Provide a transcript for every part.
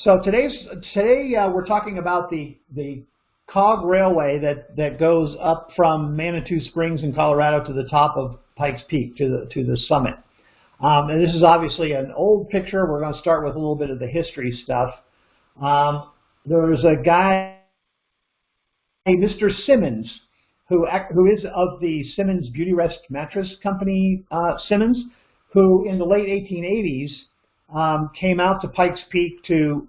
So today we're talking about the cog railway that goes up from Manitou Springs in Colorado to the top of Pikes Peak to the summit. And this is obviously an old picture. We're going to start with a little bit of the history stuff. There's a guy, Mr. Simmons, who is of the Simmons Beauty Rest Mattress Company, Simmons, who in the late 1880s came out to Pikes Peak to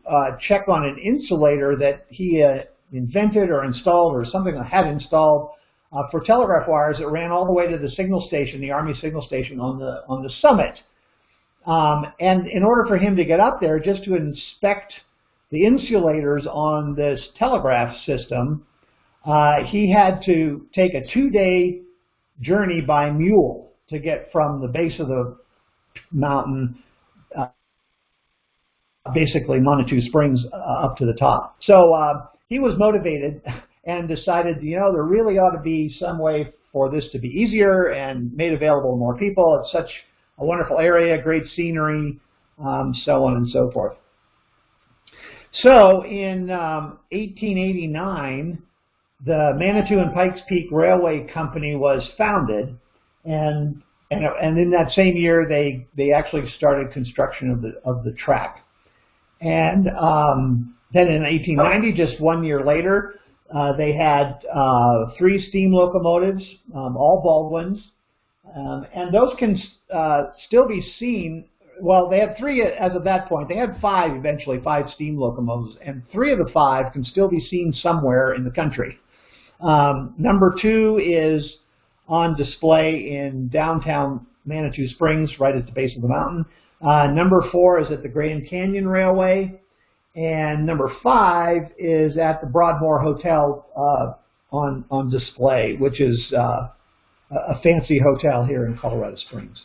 check on an insulator that he invented or installed or something had installed for telegraph wires that ran all the way to the signal station, the Army signal station on the summit. And in order for him to get up there just to inspect the insulators on this telegraph system, he had to take a 2-day journey by mule to get from the base of the mountain, basically Manitou Springs, up to the top. So he was motivated and decided, there really ought to be some way for this to be easier and made available to more people. It's such a wonderful area, great scenery, so on and so forth. So in 1889, the Manitou and Pikes Peak Railway Company was founded, and in that same year they actually started construction of the track. And then in 1890, just 1 year later, they had 3 steam locomotives, all Baldwins, and those can still be seen. Well, they had 3 as of that point. They had 5 eventually, 5 steam locomotives, and 3 of the 5 can still be seen somewhere in the country. Number 2 is on display in downtown Manitou Springs, right at the base of the mountain. Number 4 is at the Grand Canyon Railway, and number 5 is at the Broadmoor Hotel on display, which is a fancy hotel here in Colorado Springs.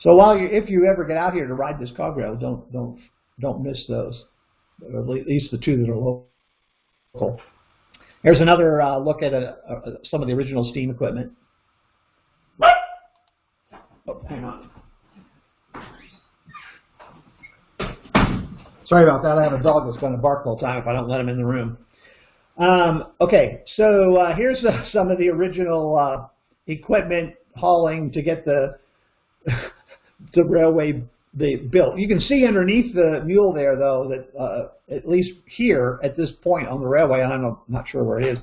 So if you ever get out here to ride this cog rail, don't miss those, or at least the 2 that are local. Here's another look at some of the original steam equipment. Oh, hang on. Sorry about that. I have a dog that's going to bark all the time if I don't let him in the room. Okay, so here's some of the original equipment hauling to get the railway built. You can see underneath the mule there, though, that at least here at this point on the railway, and I'm not sure where it is,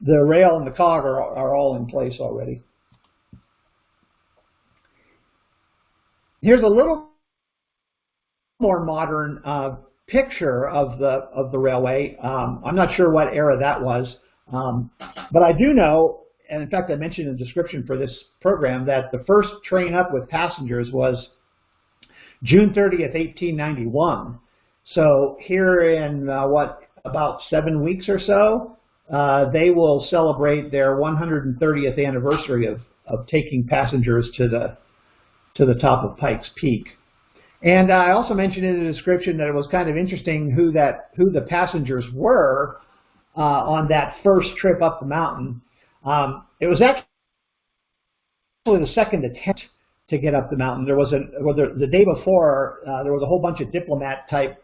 the rail and the cog are all in place already. Here's a little more modern picture of the railway. I'm not sure what era that was, but I do know, and in fact I mentioned in the description for this program, that the first train up with passengers was June 30th, 1891. So here in about 7 weeks or so, they will celebrate their 130th anniversary of taking passengers to the top of Pikes Peak. And I also mentioned in the description that it was kind of interesting who the passengers were on that first trip up the mountain. It was actually the second attempt to get up the mountain. There was the day before there was a whole bunch of diplomat type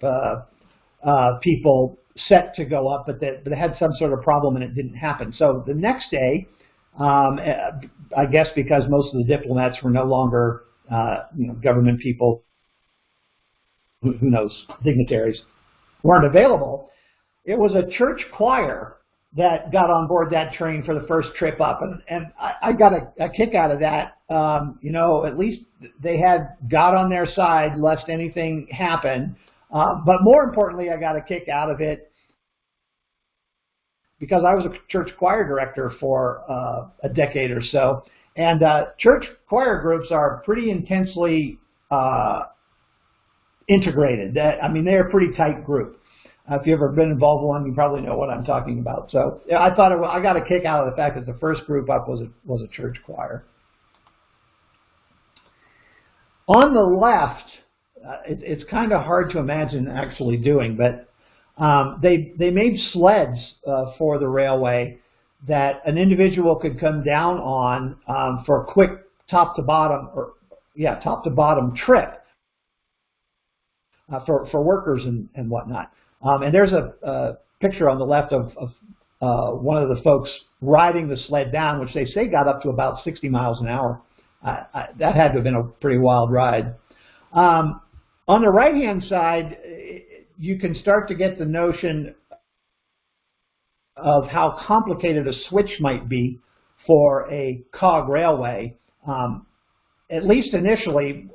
people set to go up, but they had some sort of problem and it didn't happen. So the next day, I guess because most of the diplomats were no longer government people, who knows, dignitaries, weren't available, it was a church choir that got on board that train for the first trip up, and I got a kick out of that. At least they had God on their side, lest anything happen. But more importantly, I got a kick out of it because I was a church choir director for a decade or so, and church choir groups are pretty intensely integrated. They're a pretty tight group. If you've ever been involved in one, you probably know what I'm talking about. So I thought I got a kick out of the fact that the first group up was a church choir. On the left, it's kind of hard to imagine actually doing, but they made sleds for the railway that an individual could come down on for a quick top to bottom trip. for workers and whatnot. And there's a picture on the left of one of the folks riding the sled down, which they say got up to about 60 miles an hour. That had to have been a pretty wild ride. On the right-hand side, you can start to get the notion of how complicated a switch might be for a cog railway. At least initially,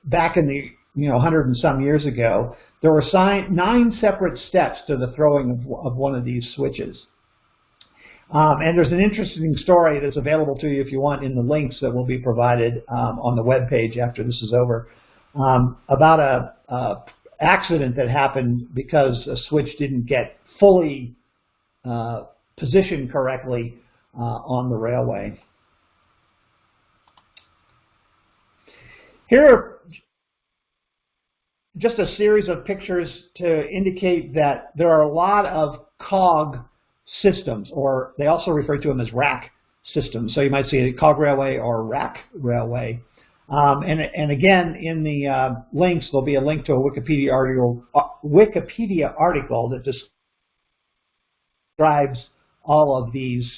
back in the 100 and some years ago, there were 9 separate steps to the throwing of one of these switches. And there's an interesting story that's available to you if you want in the links that will be provided on the web page after this is over, about a accident that happened because a switch didn't get fully positioned correctly on the railway. Here are just a series of pictures to indicate that there are a lot of cog systems, or they also refer to them as rack systems. So you might see a cog railway or rack railway. And again, in the links, there'll be a link to a Wikipedia article that describes all of these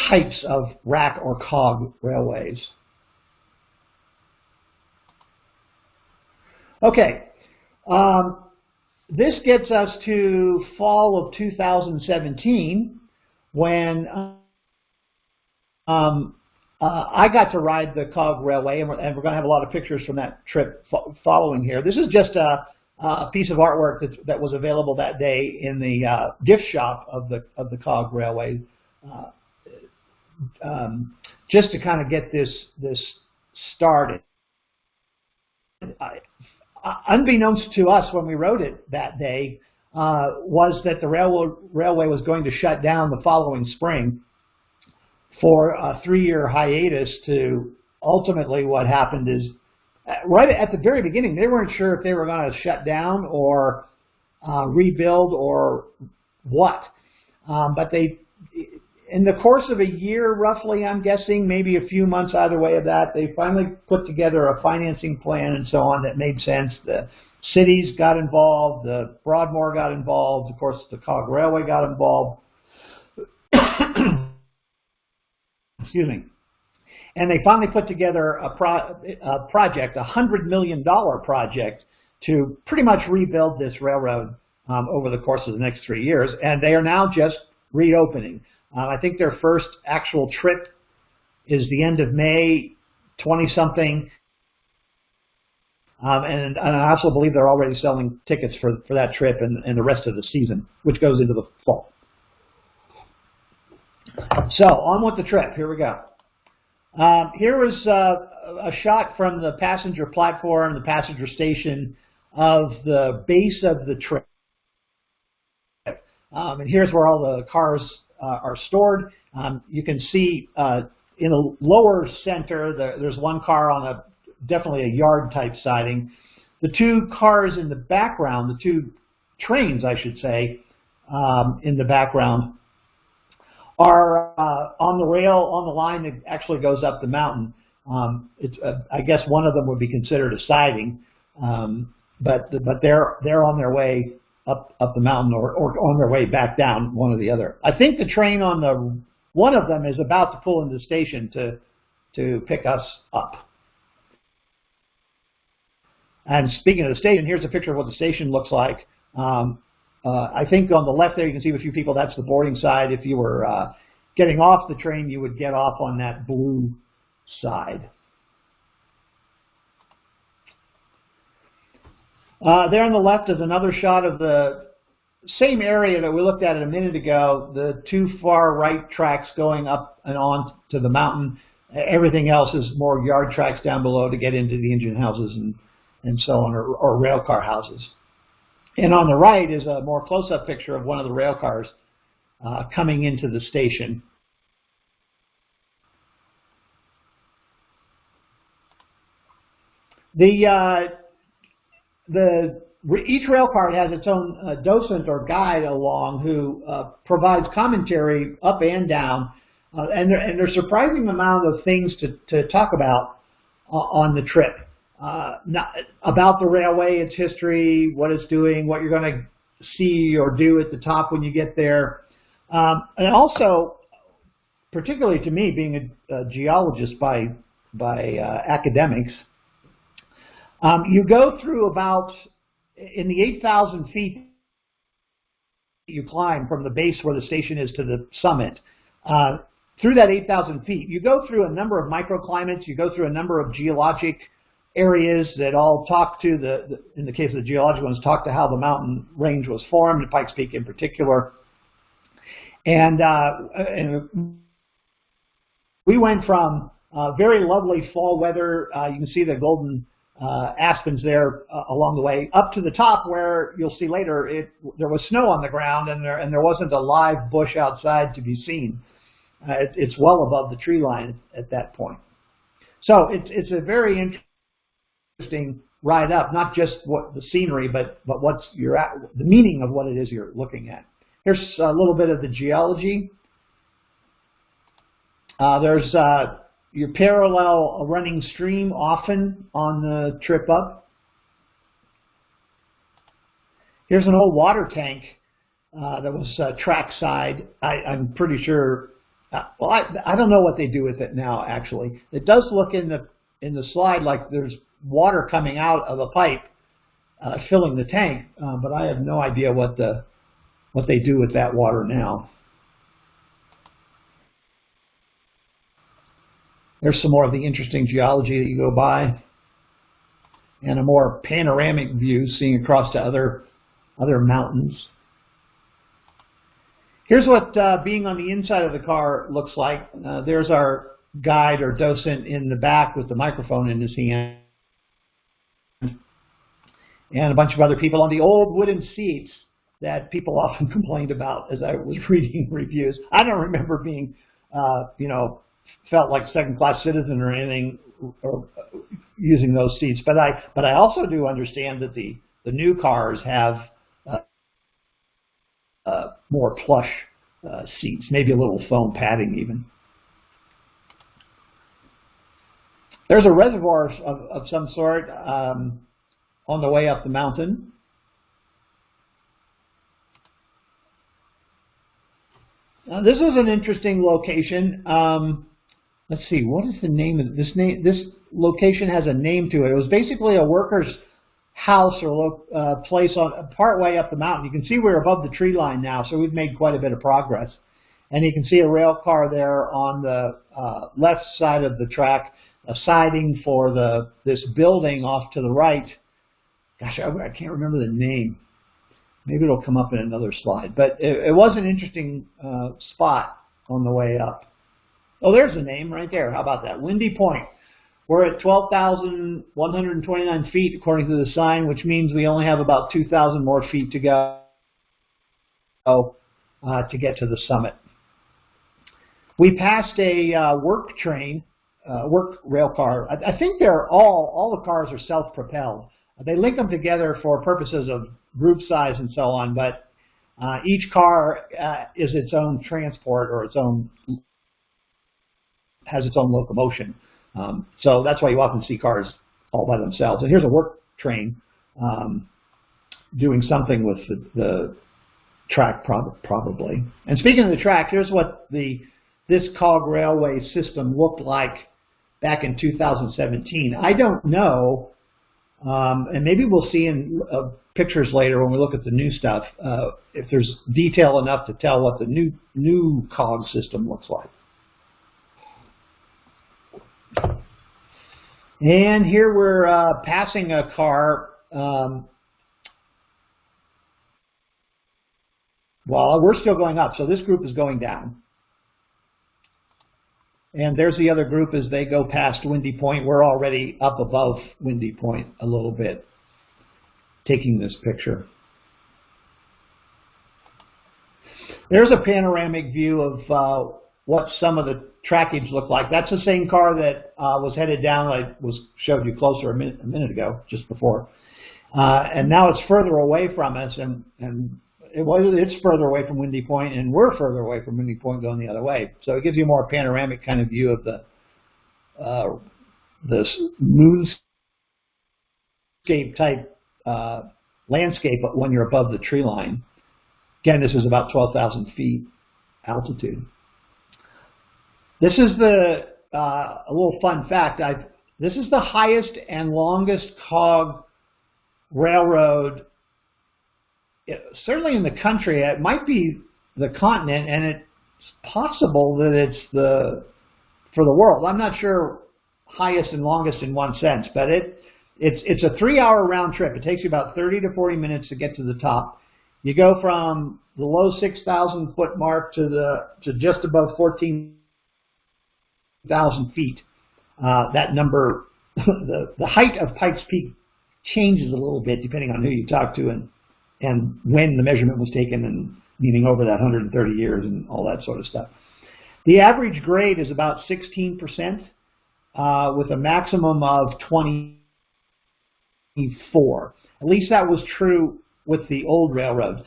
types of rack or cog railways. Okay, this gets us to fall of 2017 when I got to ride the cog railway, and we're going to have a lot of pictures from that trip following here. This is just a piece of artwork that was available that day in the gift shop of the cog railway, just to kind of get this started. Unbeknownst to us when we wrote it that day was that the railway was going to shut down the following spring for a 3-year hiatus. To ultimately what happened is, right at the very beginning, they weren't sure if they were going to shut down or rebuild or what. But they, in the course of a year, roughly, I'm guessing, maybe a few months either way of that, they finally put together a financing plan and so on that made sense. The cities got involved, the Broadmoor got involved, of course the cog railway got involved. Excuse me. And they finally put together a project, a $100 million project, to pretty much rebuild this railroad over the course of the next 3 years. And they are now just reopening. I think their first actual trip is the end of May, 20-something. And I also believe they're already selling tickets for that trip and the rest of the season, which goes into the fall. So, on with the trip. Here we go. Here was a shot from the passenger platform, the passenger station of the base of the trip. And here's where all the cars are stored. You can see in the lower center, there's one car on definitely a yard type siding. The 2 cars in the background, the 2 trains, I should say, in the background, are on the rail on the line that actually goes up the mountain. I guess one of them would be considered a siding, but they're on their way up the mountain or on their way back down, one or the other. I think the train on one of them is about to pull into the station to pick us up. And speaking of the station, here's a picture of what the station looks like. I think on the left there you can see a few people. That's the boarding side. If you were getting off the train, you would get off on that blue side. There on the left is another shot of the same area that we looked at a minute ago, the 2 far right tracks going up and on to the mountain. Everything else is more yard tracks down below to get into the engine houses and so on, or rail car houses. And on the right is a more close-up picture of one of the rail cars coming into the station. Each rail car has its own docent or guide along who provides commentary up and down, and there's a surprising amount of things to talk about on the trip. about the railway, its history, what it's doing, what you're going to see or do at the top when you get there. And also, particularly to me, being a geologist by academics, you go through about, in the 8,000 feet you climb from the base where the station is to the summit, through that 8,000 feet, you go through a number of microclimates, you go through a number of geologic areas that all talk to in the case of the geologic ones, talk to how the mountain range was formed, Pikes Peak in particular. And we went from very lovely fall weather, you can see the golden aspens there along the way, up to the top where you'll see later there was snow on the ground and there wasn't a live bush outside to be seen. It's well above the tree line at that point. So it's a very interesting ride up, not just what the scenery, but what's the meaning of what it is you're looking at. Here's a little bit of the geology. There's you parallel a running stream often on the trip up. Here's an old water tank that was trackside. I'm pretty sure. Well, I don't know what they do with it now. Actually, it does look in the slide like there's water coming out of a pipe filling the tank, but I have no idea what they do with that water now. There's some more of the interesting geology that you go by, and a more panoramic view, seeing across to other mountains. Here's what being on the inside of the car looks like. There's our guide or docent in the back with the microphone in his hand, and a bunch of other people on the old wooden seats that people often complained about as I was reading reviews. I don't remember being, felt like second-class citizen or anything, or using those seats. But I also do understand that the new cars have more plush seats, maybe a little foam padding even. There's a reservoir of some sort on the way up the mountain. Now, this is an interesting location. Let's see, what is the name of this name? This location has a name to it. It was basically a worker's house or place on part way up the mountain. You can see we're above the tree line now, so we've made quite a bit of progress. And you can see a rail car there on the left side of the track, a siding for this building off to the right. Gosh, I can't remember the name. Maybe it'll come up in another slide. But it was an interesting spot on the way up. Oh, there's the name right there. How about that? Windy Point. We're at 12,129 feet according to the sign, which means we only have about 2,000 more feet to go to get to the summit. We passed a work train, work rail car. I think they're all the cars are self-propelled. They link them together for purposes of group size and so on, but each car is its own transport or has its own locomotion. So that's why you often see cars all by themselves. And here's a work train doing something with the track probably. And speaking of the track, here's what this cog railway system looked like back in 2017. I don't know, and maybe we'll see in pictures later when we look at the new stuff, if there's detail enough to tell what the new cog system looks like. And here we're passing a car. Well, we're still going up, so this group is going down. And there's the other group as they go past Windy Point. We're already up above Windy Point a little bit, taking this picture. There's a panoramic view of what some of the trackage looked like. That's the same car that was headed down. I showed you closer a minute ago, just before. And now it's further away from us, and it's further away from Windy Point, and we're further away from Windy Point going the other way. So it gives you a more panoramic kind of view of the moon type landscape when you're above the tree line. Again, this is about 12,000 feet altitude. This is a little fun fact. This is the highest and longest cog railroad, certainly in the country. It might be the continent, and it's possible that it's for the world. I'm not sure highest and longest in one sense, but it's a 3-hour round trip. It takes you about 30 to 40 minutes to get to the top. You go from the low 6,000 foot mark to just above 14,000 feet. That number, the height of Pikes Peak changes a little bit depending on who you talk to and when the measurement was taken, and meaning over that 130 years and all that sort of stuff. The average grade is about 16%, with a maximum of 24. At least that was true with the old railroad.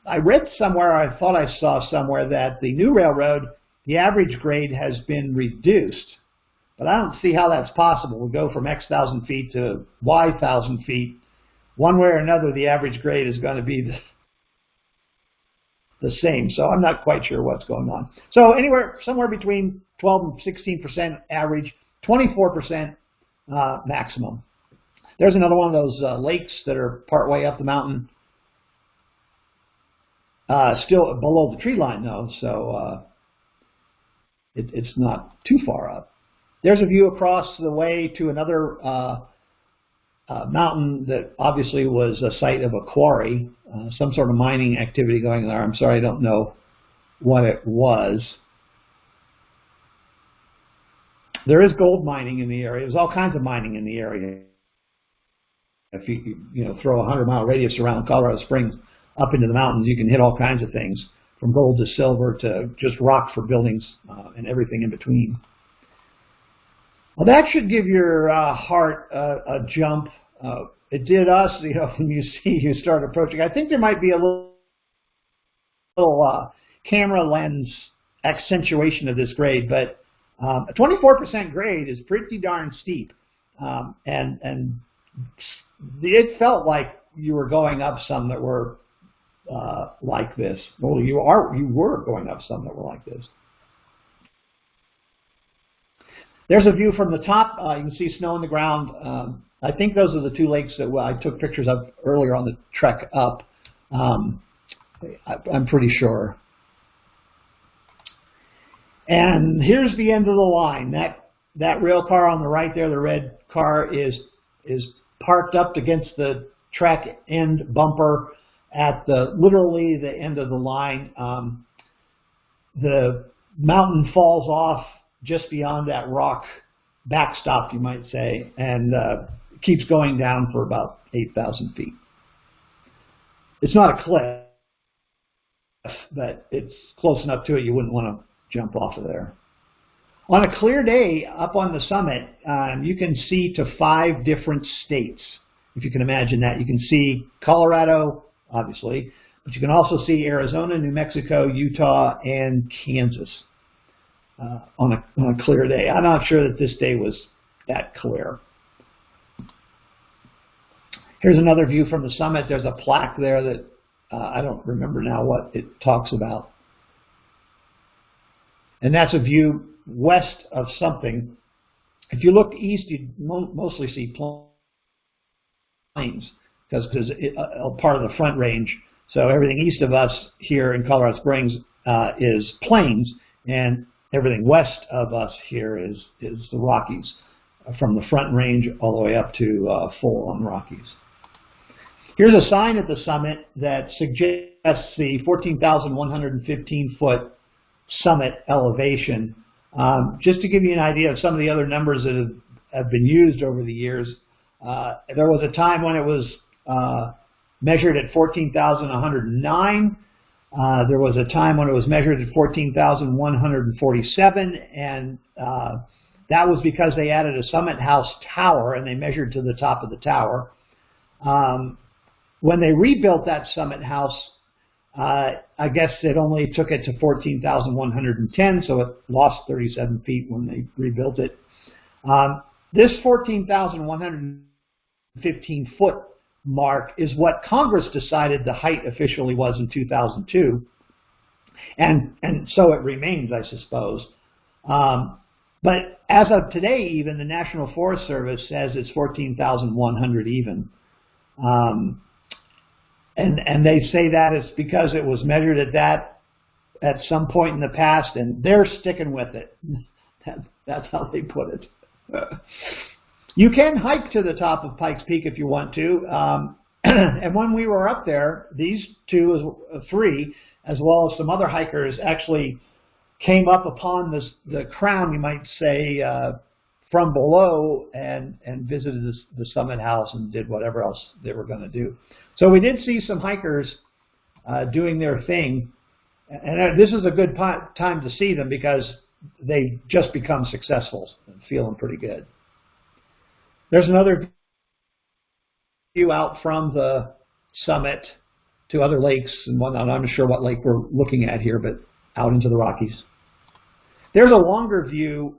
I read somewhere, I thought I saw somewhere, that the new railroad, the average grade has been reduced. But I don't see how that's possible. We go from X thousand feet to Y thousand feet. One way or another, the average grade is going to be the same. So I'm not quite sure what's going on. So somewhere between 12 and 16% average, 24% maximum. There's another one of those lakes that are partway up the mountain. Still below the tree line, though, so it's not too far up. There's a view across the way to another mountain that obviously was a site of a quarry, some sort of mining activity going there. I'm sorry, I don't know what it was. There is gold mining in the area. There's all kinds of mining in the area. If you throw a 100-mile radius around Colorado Springs up into the mountains, you can hit all kinds of things, from gold to silver to just rock for buildings and everything in between. Well, that should give your heart a jump. It did us, when you start approaching. I think there might be a little camera lens accentuation of this grade, but a 24% grade is pretty darn steep, and it felt like you were going up some that were like this. Well, you were going up some that were like this. There's a view from the top. You can see snow on the ground. I think those are the two lakes that I took pictures of earlier on the trek up. I'm pretty sure. And here's the end of the line. That rail car on the right there, the red car, is parked up against the track end bumper at literally the end of the line. The mountain falls off just beyond that rock backstop, you might say, and keeps going down for about 8,000 feet. It's not a cliff, but it's close enough to it you wouldn't want to jump off of there. On a clear day up on the summit, you can see to 5 different states, if you can imagine that. You can see Colorado, obviously, but you can also see Arizona, New Mexico, Utah, and Kansas on a clear day. I'm not sure that this day was that clear. Here's another view from the summit. There's a plaque there that I don't remember now what it talks about. And that's a view west of something. If you look east, you mostly see plains, because it's part of the Front Range. So everything east of us here in Colorado Springs is plains, and everything west of us here is the Rockies, from the Front Range all the way up to full-on Rockies. Here's a sign at the summit that suggests the 14,115-foot summit elevation. Just to give you an idea of some of the other numbers that have been used over the years, there was a time when it was measured at 14,109. There was a time when it was measured at 14,147, and that was because they added a summit house tower, and they measured to the top of the tower. When they rebuilt that summit house, I guess it only took it to 14,110, so it lost 37 feet when they rebuilt it. This 14,115 15-foot mark is what Congress decided the height officially was in 2002, and so it remains, I suppose. But as of today, even the National Forest Service says it's 14,100 even, and they say that it's because it was measured at some point in the past, and they're sticking with it. That's how they put it. You can hike to the top of Pikes Peak if you want to. And when we were up there, these three, as well as some other hikers, actually came up upon the crown, you might say, from below and visited the summit house and did whatever else they were going to do. So we did see some hikers doing their thing. And this is a good time to see them because they just become successful and feeling pretty good. There's another view out from the summit to other lakes and whatnot. I'm not sure what lake we're looking at here, but out into the Rockies. There's a longer view.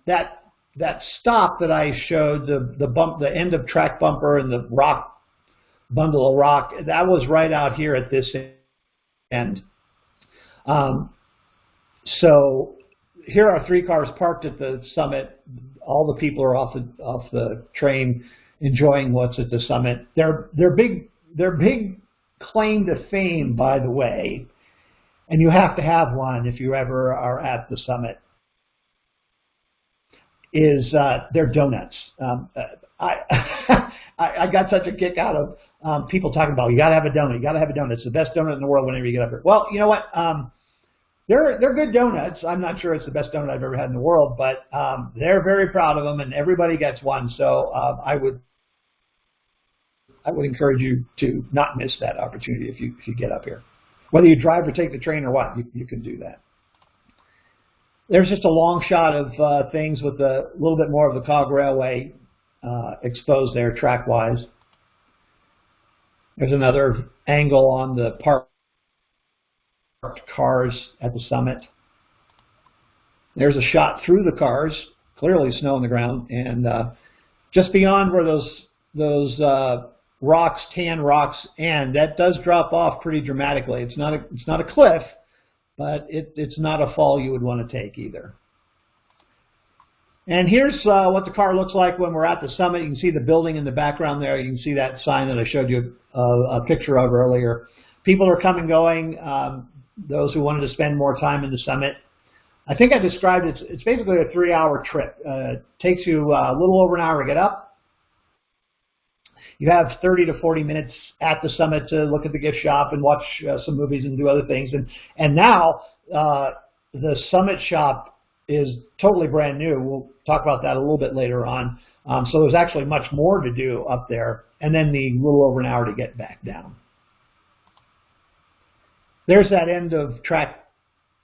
That stop that I showed, the end of track bumper and the rock bundle of rock, that was right out here at this end. So here are three cars parked at the summit. All the people are off the train enjoying what's at the summit. Their big claim to fame, by the way, and you have to have one if you ever are at the summit, is their donuts. I got such a kick out of people talking about, you got to have a donut. You got to have a donut. It's the best donut in the world whenever you get up here. Well, you know what? They're good donuts. I'm not sure it's the best donut I've ever had in the world, but they're very proud of them, and everybody gets one. So I would encourage you to not miss that opportunity if you get up here. Whether you drive or take the train or what, you can do that. There's just a long shot of things with a little bit more of the cog railway exposed there track-wise. There's another angle on the parked cars at the summit. There's a shot through the cars, clearly snow on the ground, and just beyond where those rocks, tan rocks, end, that does drop off pretty dramatically. It's not a cliff, but it's not a fall you would want to take either. And here's what the car looks like when we're at the summit. You can see the building in the background there. You can see that sign that I showed you a picture of earlier. People are coming, going. Those who wanted to spend more time in the summit. I think I described it. It's basically a 3-hour trip. It takes you a little over an hour to get up. You have 30 to 40 minutes at the summit to look at the gift shop and watch some movies and do other things. And now the summit shop is totally brand new. We'll talk about that a little bit later on. So there's actually much more to do up there, and then the little over an hour to get back down. There's that end of track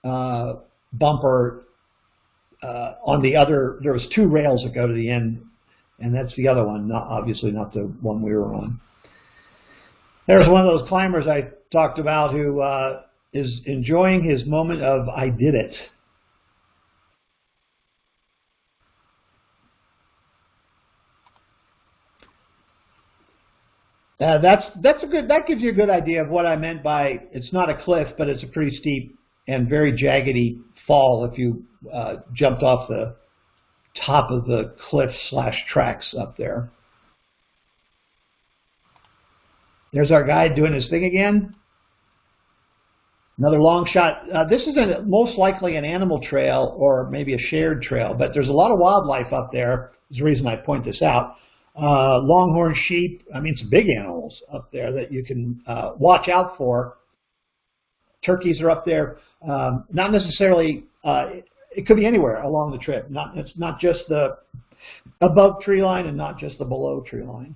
bumper on the other. There was 2 rails that go to the end, and that's the other one, obviously not the one we were on. There's one of those climbers I talked about who is enjoying his moment of "I did it." That gives you a good idea of what I meant by it's not a cliff, but it's a pretty steep and very jaggedy fall if you jumped off the top of the cliff/tracks up there. There's our guide doing his thing again. Another long shot. This is most likely an animal trail or maybe a shared trail, but there's a lot of wildlife up there. There's a reason I point this out. Longhorn sheep, I mean, some big animals up there that you can watch out for. Turkeys are up there. Not necessarily, it could be anywhere along the trip. It's not just the above tree line and not just the below tree line.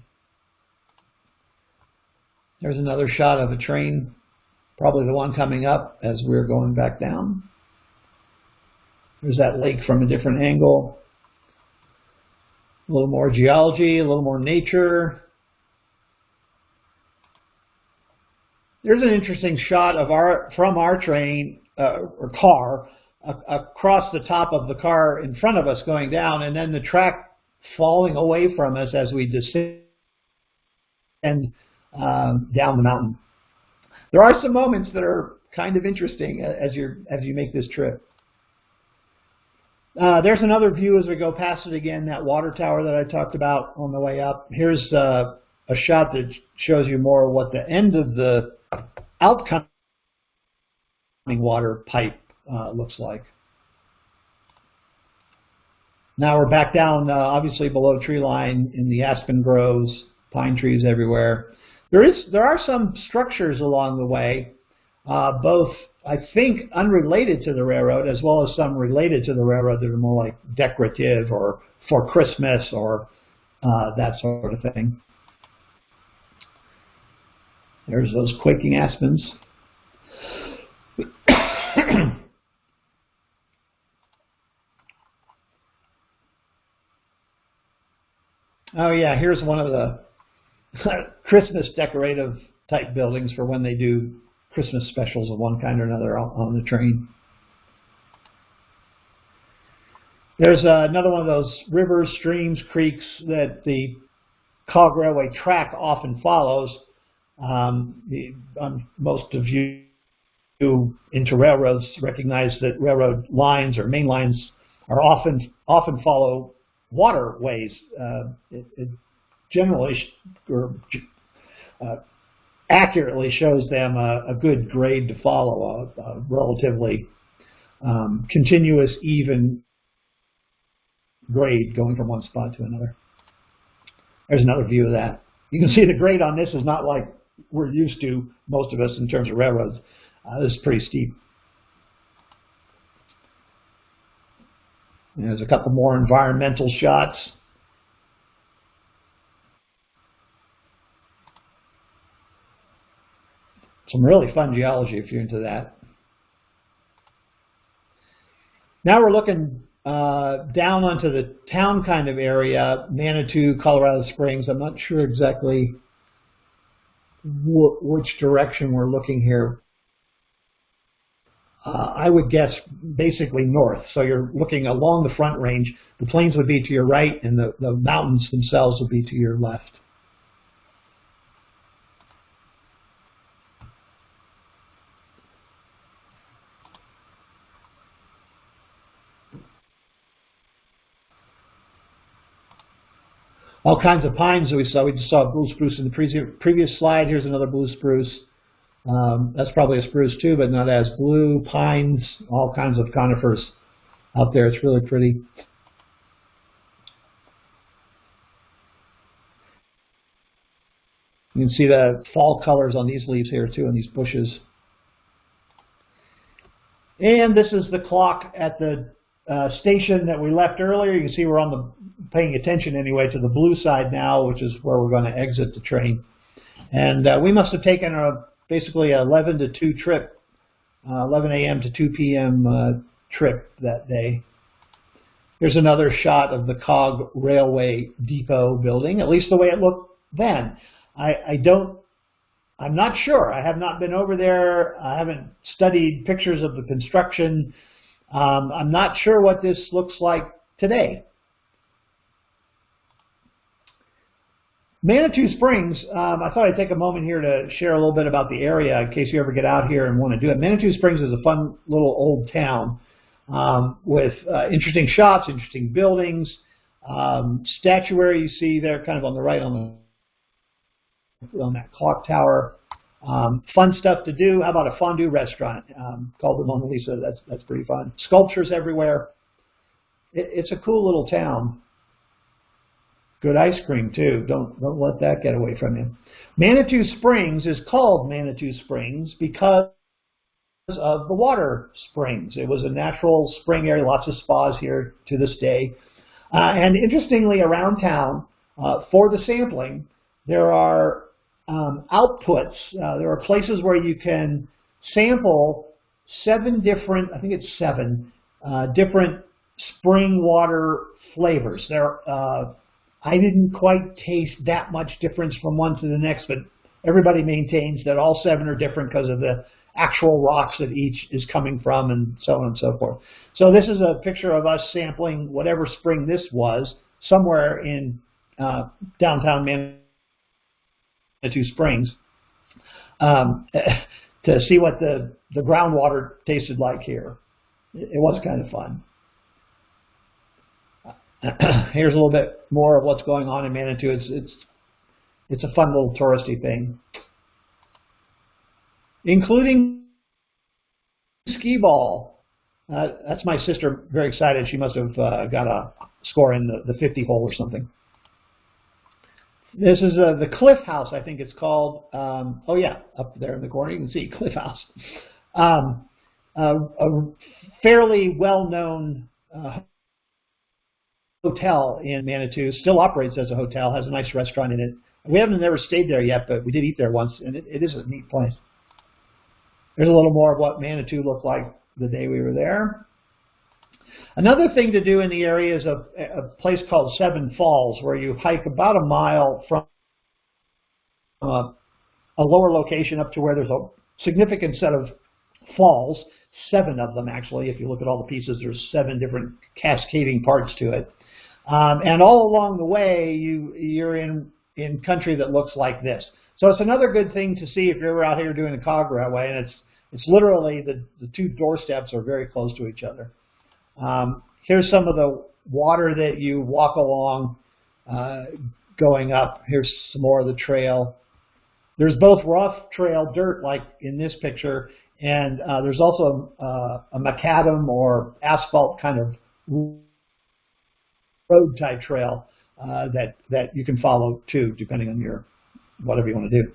There's another shot of a train, probably the one coming up as we're going back down. There's that lake from a different angle. A little more geology, a little more nature. There's an interesting shot of from our train or car across the top of the car in front of us going down, and then the track falling away from us as we descend and down the mountain. There are some moments that are kind of interesting as you make this trip. There's another view as we go past it again, that water tower that I talked about on the way up. Here's a shot that shows you more what the end of the outcoming water pipe looks like. Now we're back down, obviously below tree line in the aspen groves, pine trees everywhere. There are some structures along the way, both I think unrelated to the railroad as well as some related to the railroad that are more like decorative or for Christmas or that sort of thing. There's those quaking aspens. Oh yeah, here's one of the Christmas decorative type buildings for when they do Christmas specials of one kind or another on the train. There's another one of those rivers, streams, creeks that the cog railway track often follows. Most of you into railroads recognize that railroad lines or main lines are often follow waterways. It generally accurately shows them a good grade to follow, a relatively continuous, even grade going from one spot to another. There's another view of that. You can see the grade on this is not like we're used to, most of us, in terms of railroads. This is pretty steep. And there's a couple more environmental shots. Some really fun geology if you're into that. Now we're looking down onto the town kind of area, Manitou, Colorado Springs. I'm not sure exactly which direction we're looking here. I would guess basically north. So you're looking along the Front Range. The plains would be to your right, and the mountains themselves would be to your left. All kinds of pines that we saw. We just saw blue spruce in the previous slide. Here's another blue spruce. That's probably a spruce too, but not as blue. Pines, all kinds of conifers out there. It's really pretty. You can see the fall colors on these leaves here too, on these bushes. And this is the clock at the station that we left earlier. You can see we're on the paying attention anyway to the blue side now, which is where we're going to exit the train. And we must have taken basically an 11 to 2 trip, 11 a.m. to 2 p.m. Trip that day. Here's another shot of the Cog Railway Depot building, at least the way it looked then. I'm not sure. I have not been over there. I haven't studied pictures of the construction. I'm not sure what this looks like today. Manitou Springs, I thought I'd take a moment here to share a little bit about the area in case you ever get out here and want to do it. Manitou Springs is a fun little old town with interesting shops, interesting buildings, statuary you see there kind of on the right on that clock tower. Fun stuff to do. How about a fondue restaurant called the Mona Lisa? That's pretty fun. Sculptures everywhere. It's a cool little town. Good ice cream too. Don't let that get away from you. Manitou Springs is called Manitou Springs because of the water springs. It was a natural spring area. Lots of spas here to this day. And interestingly, around town for the sampling, there are outputs. There are places where you can sample 7 different, I think it's 7 different spring water flavors. I didn't quite taste that much difference from one to the next, but everybody maintains that all 7 are different because of the actual rocks that each is coming from and so on and so forth. So this is a picture of us sampling whatever spring this was somewhere in downtown Manitou Manitou Springs to see what the groundwater tasted like here. It was kind of fun. Here's a little bit more of what's going on in Manitou. It's a fun little touristy thing, including skee ball. That's my sister, very excited. She must have got a score in the 50 hole or something. This is the Cliff House, I think it's called. Oh yeah, up there in the corner you can see Cliff House. A fairly well-known hotel in Manitou, still operates as a hotel, has a nice restaurant in it. We haven't never stayed there yet, but we did eat there once, and it is a neat place. There's a little more of what Manitou looked like the day we were there. Another thing to do in the area is a place called Seven Falls, where you hike about a mile from a lower location up to where there's a significant set of falls, 7 of them actually. If you look at all the pieces, there's 7 different cascading parts to it. And all along the way, you're in country that looks like this. So it's another good thing to see if you're ever out here doing the cog railway, and it's literally the 2 doorsteps are very close to each other. Here's some of the water that you walk along going up. Here's some more of the trail. There's both rough trail dirt like in this picture, and there's also a macadam or asphalt kind of road type trail that you can follow too, depending on your whatever you want to do.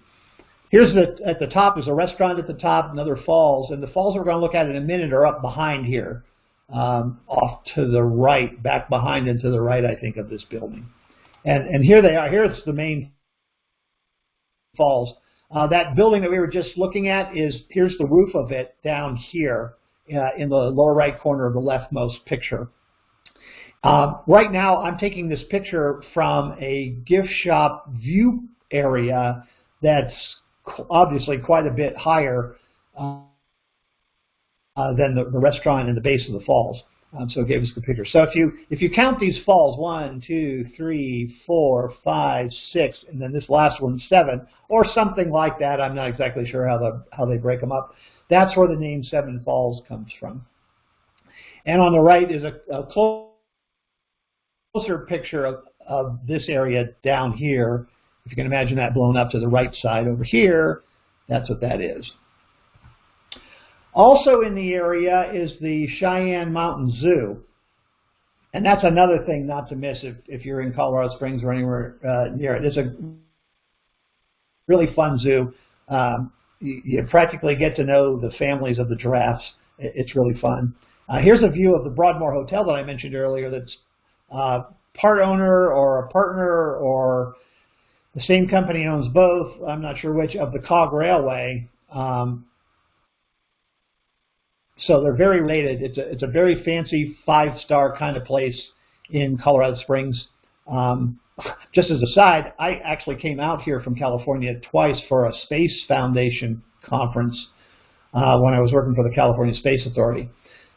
Here's at the top is a restaurant at the top, another falls, and the falls we're going to look at in a minute are up behind here, off to the right, back behind and to the right, I think, of this building. And here they are. Here's the main falls. That building that we were just looking at here's the roof of it down here in the lower right corner of the leftmost picture. Right now, I'm taking this picture from a gift shop view area that's obviously quite a bit higher than the restaurant and the base of the falls. So it gave us the picture. So if you count these falls, 1, 2, 3, 4, 5, 6, and then this last one 7, or something like that. I'm not exactly sure how they break them up. That's where the name Seven Falls comes from. And on the right is a closer picture of this area down here. If you can imagine that blown up to the right side over here, that's what that is. Also in the area is the Cheyenne Mountain Zoo. And that's another thing not to miss if you're in Colorado Springs or anywhere near it. It's a really fun zoo. You practically get to know the families of the giraffes. It's really fun. Here's a view of the Broadmoor Hotel that I mentioned earlier that's part owner or a partner or the same company owns both, I'm not sure which, of the Cog Railway. So they're very rated. It's a very fancy 5-star kind of place in Colorado Springs. Just as a side, I actually came out here from California twice for a Space Foundation conference when I was working for the California Space Authority.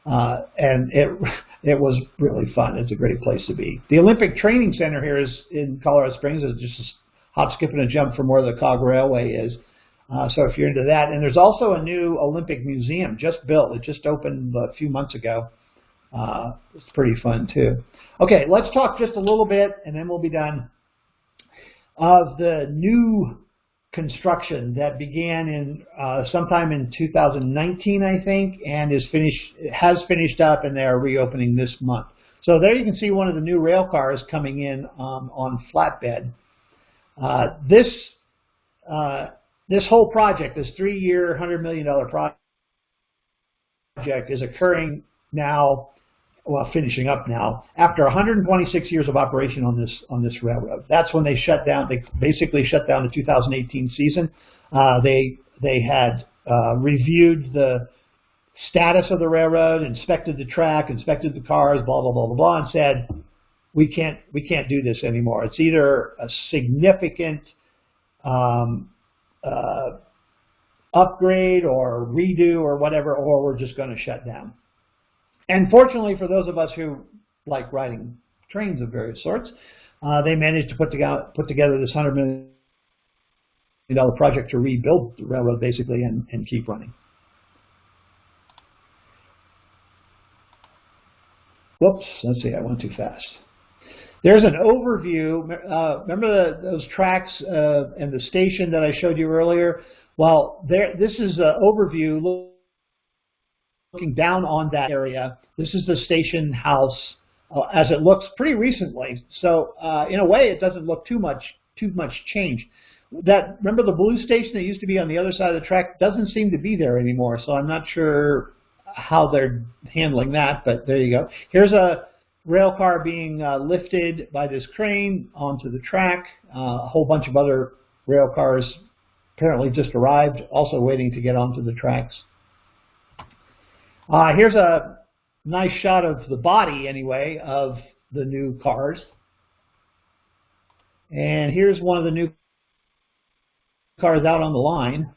And it was really fun. It's a great place to be. The Olympic Training Center here in Colorado Springs is just a hop, skip, and a jump from where the Cog Railway is. So if you're into that. And there's also a new Olympic Museum just built. It just opened a few months ago. It's pretty fun too. Okay, let's talk just a little bit, and then we'll be done, of the new construction that began in sometime in 2019, I think, and has finished up, and they are reopening this month. So there you can see one of the new rail cars coming in on flatbed. This whole project, this 3-year, $100 million project, is occurring now, well, finishing up now, after 126 years of operation on this railroad. That's when they shut down. They basically shut down the 2018 season. They had reviewed the status of the railroad, inspected the track, inspected the cars, blah blah blah blah blah, and said, we can't do this anymore. It's either a significant upgrade or redo or whatever, or we're just going to shut down. And fortunately for those of us who like riding trains of various sorts, they managed to put together this $100 million project to rebuild the railroad basically and keep running. Whoops, let's see, I went too fast. There's an overview. Remember those tracks and the station that I showed you earlier? Well, this is an overview looking down on that area. This is the station house as it looks pretty recently. So in a way, it doesn't look too much change. Remember the blue station that used to be on the other side of the track doesn't seem to be there anymore. So I'm not sure how they're handling that, but there you go. Here's a rail car being lifted by this crane onto the track. A whole bunch of other rail cars apparently just arrived, also waiting to get onto the tracks. Here's a nice shot of the body, anyway, of the new cars. And here's one of the new cars out on the line.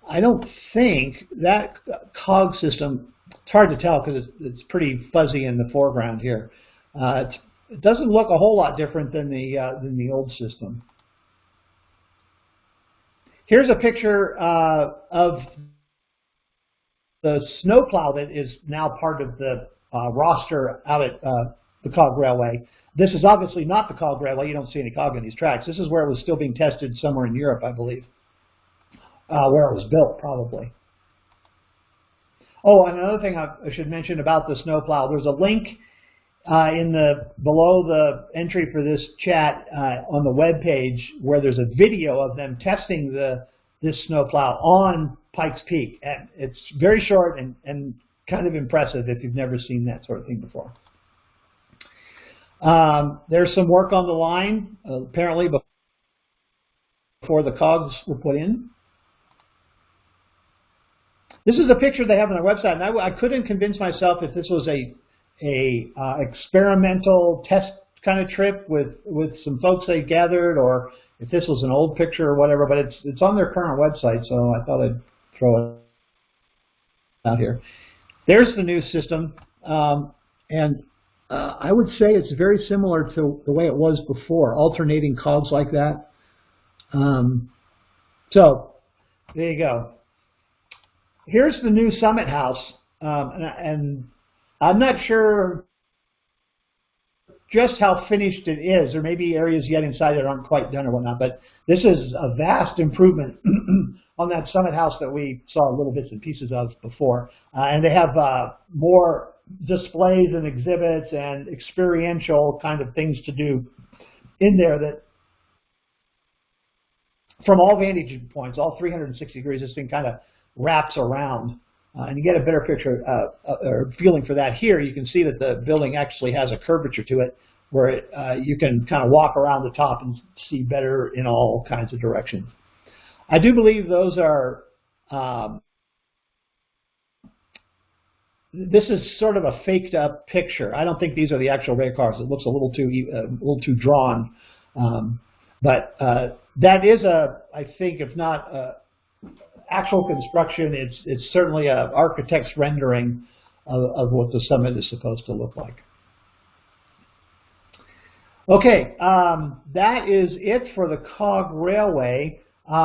I don't think that cog system, it's hard to tell because it's pretty fuzzy in the foreground here. It doesn't look a whole lot different than the old system. Here's a picture of the snowplow that is now part of the roster out at the cog railway. This is obviously not the cog railway. You don't see any cog in these tracks. This is where it was still being tested somewhere in Europe, I believe, where it was built, probably. Oh, and another thing I should mention about the snowplow, there's a link below the entry for this chat on the web page where there's a video of them testing this snowplow on Pikes Peak. And it's very short and kind of impressive if you've never seen that sort of thing before. There's some work on the line, apparently before the cogs were put in. This is a picture they have on their website, and I couldn't convince myself if this was a experimental test kind of trip with some folks they gathered, or if this was an old picture or whatever. But it's on their current website, so I thought I'd throw it out here. There's the new system, and I would say it's very similar to the way it was before, alternating cogs like that. So there you go. Here's the new Summit House, and I'm not sure just how finished it is. There may be areas yet inside that aren't quite done or whatnot, but this is a vast improvement on that Summit House that we saw little bits and pieces of before. And they have more displays and exhibits and experiential kind of things to do in there that, from all vantage points, all 360 degrees, this thing kind of wraps around. And you get a better picture or feeling for that here. You can see that the building actually has a curvature to it where you can kind of walk around the top and see better in all kinds of directions. I do believe those are, this is sort of a faked up picture. I don't think these are the actual rail cars. It looks a little too drawn. But that is I think, if not actual construction, it's certainly an architect's rendering of what the Summit is supposed to look like. Okay, that is it for the cog railway.